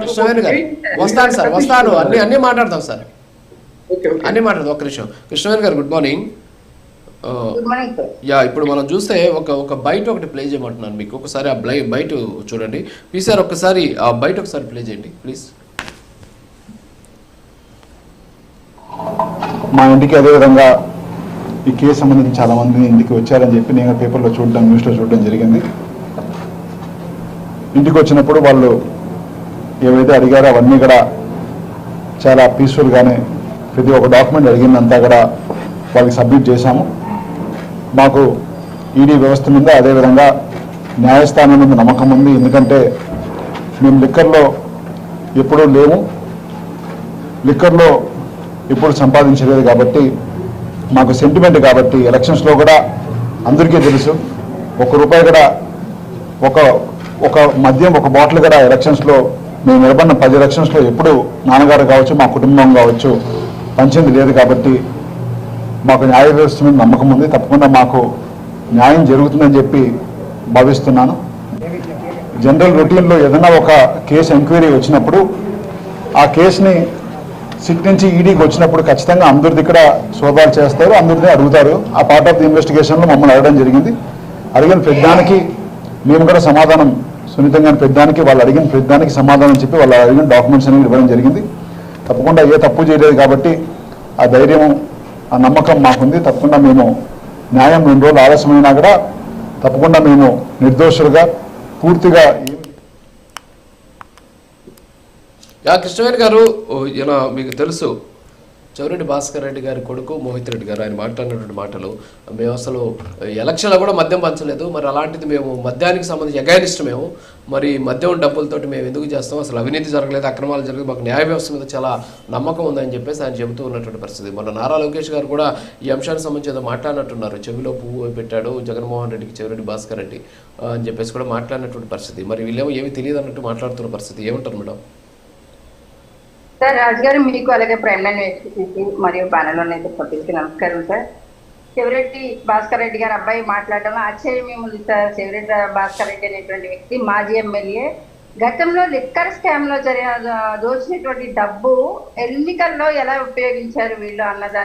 కృష్ణవేణి గారు వస్తాను సార్, వస్తాను, అన్ని మాట్లాడతాం సార్, అన్ని మాట్లాడదాం. ఒక్క నిమిషం. కృష్ణవేణి గారు గుడ్ మార్నింగ్. యా, ఇప్పుడు మనం చూస్తే ఒక బైట్ ఒకటి ప్లే చేయమంటున్నాను మీకు. ఒకసారి ఆ బైట్ చూడండి ప్లీజ్ సార్, ఒక్కసారి ఆ బైట్ ఒకసారి ప్లే చేయండి ప్లీజ్. మా ఇంటికి అదేవిధంగా ఈ కేసు సంబంధించి చాలా మంది ఇంటికి వచ్చారని చెప్పి నేను పేపర్లో చూడడం, న్యూస్లో చూడడం జరిగింది. ఇంటికి వచ్చినప్పుడు వాళ్ళు ఏవైతే అడిగారో అవన్నీ కూడా చాలా పీస్ఫుల్గానే ప్రతి ఒక్క డాక్యుమెంట్ అడిగిందంతా కూడా వాళ్ళకి సబ్మిట్ చేశాము. మాకు ఈడీ వ్యవస్థ మీద అదేవిధంగా న్యాయస్థానం మీద నమ్మకం ఉంది. ఎందుకంటే మేము లిక్కర్లో ఎప్పుడూ లేము, లిక్కర్లో ఎప్పుడు సంపాదించలేదు కాబట్టి మాకు సెంటిమెంట్ కాబట్టి ఎలక్షన్స్లో కూడా అందరికీ తెలుసు, ₹1 కూడా ఒక మద్యం ఒక బాటిల్ కూడా ఎలక్షన్స్లో మేము నిలబడిన 10 ఎలక్షన్స్లో ఎప్పుడు నాన్నగారు కావచ్చు మా కుటుంబం కావచ్చు పంచింది లేదు. కాబట్టి మాకు న్యాయ వ్యవస్థ మీద నమ్మకం ఉంది. తప్పకుండా మాకు న్యాయం జరుగుతుందని చెప్పి భావిస్తున్నాను. జనరల్ రొటీన్లో ఏదైనా ఒక కేసు ఎంక్వైరీ వచ్చినప్పుడు ఆ కేసుని సిట్ నుంచి ఈడీకి వచ్చినప్పుడు ఖచ్చితంగా అందరిది ఇక్కడ సోదాలు చేస్తారు, అందరినీ అడుగుతారు. ఆ పార్ట్ ఆఫ్ ది ఇన్వెస్టిగేషన్లో మమ్మల్ని అడగడం జరిగింది. అడిగిన పెద్దానికి మేము కూడా సమాధానం సున్నితంగా పెద్దానికి వాళ్ళు అడిగిన పెద్దానికి సమాధానం చెప్పి వాళ్ళు అడిగిన డాక్యుమెంట్స్ అనేవి ఇవ్వడం జరిగింది. తప్పకుండా ఏ తప్పు చేయలేదు కాబట్టి ఆ ధైర్యం, ఆ నమ్మకం మాకుంది. తప్పకుండా మేము న్యాయం 2 రోజులు ఆలస్యమైనా కూడా తప్పకుండా మేము నిర్దోషులుగా పూర్తిగా. కృష్ణవేణి గారు, ఇలా మీకు తెలుసు చెవిరెడ్డి భాస్కర్ రెడ్డి గారి కొడుకు మోహిత్ రెడ్డి గారు ఆయన మాట్లాడినటువంటి మాటలు, మేము అసలు ఎలక్షన్లో కూడా మద్యం పంచలేదు, మరి అలాంటిది మేము మద్యానికి సంబంధించి అగైనిస్ట్, మేము మరి మద్యం డబ్బులతోటి మేము ఎందుకు చేస్తాం, అసలు అవినీతి జరగలేదు, అక్రమాలు జరగలేదు, మాకు న్యాయ వ్యవస్థ మీద చాలా నమ్మకం ఉందని చెప్పేసి ఆయన చెబుతూ ఉన్నటువంటి పరిస్థితి. మన నారా లోకేష్ గారు కూడా ఈ అంశానికి సంబంధించి ఏదో మాట్లాడినట్టున్నారు, చెవిలో పువ్వు పెట్టాడు జగన్మోహన్ రెడ్డికి చెవిరెడ్డి భాస్కర్ రెడ్డి అని చెప్పేసి కూడా మాట్లాడినటువంటి పరిస్థితి. మరి వీళ్ళేమో ఏమి తెలియదు అన్నట్టు మాట్లాడుతున్న పరిస్థితి. ఏమంటారు మేడం? సార్ రాజు గారు, మీకు అలాగే ప్రైమ్ లైన్ వ్యక్తి మరియు ప్యానెల్ నేతృత్వానికి నమస్కారం సార్. చెవిరెడ్డి భాస్కర్ రెడ్డి గారు అబ్బాయి మాట్లాడడంలో ఆశ్చర్యం ఏముంది సార్. చెవిరెడ్డి భాస్కర్ రెడ్డి అనేటువంటి వ్యక్తి మాజీ ఎమ్మెల్యే. గతంలో లిక్కర్ స్కామ్ లో దోచినటువంటి డబ్బు ఎన్నికల్లో ఎలా ఉపయోగించారు వీళ్ళు అన్నదానికి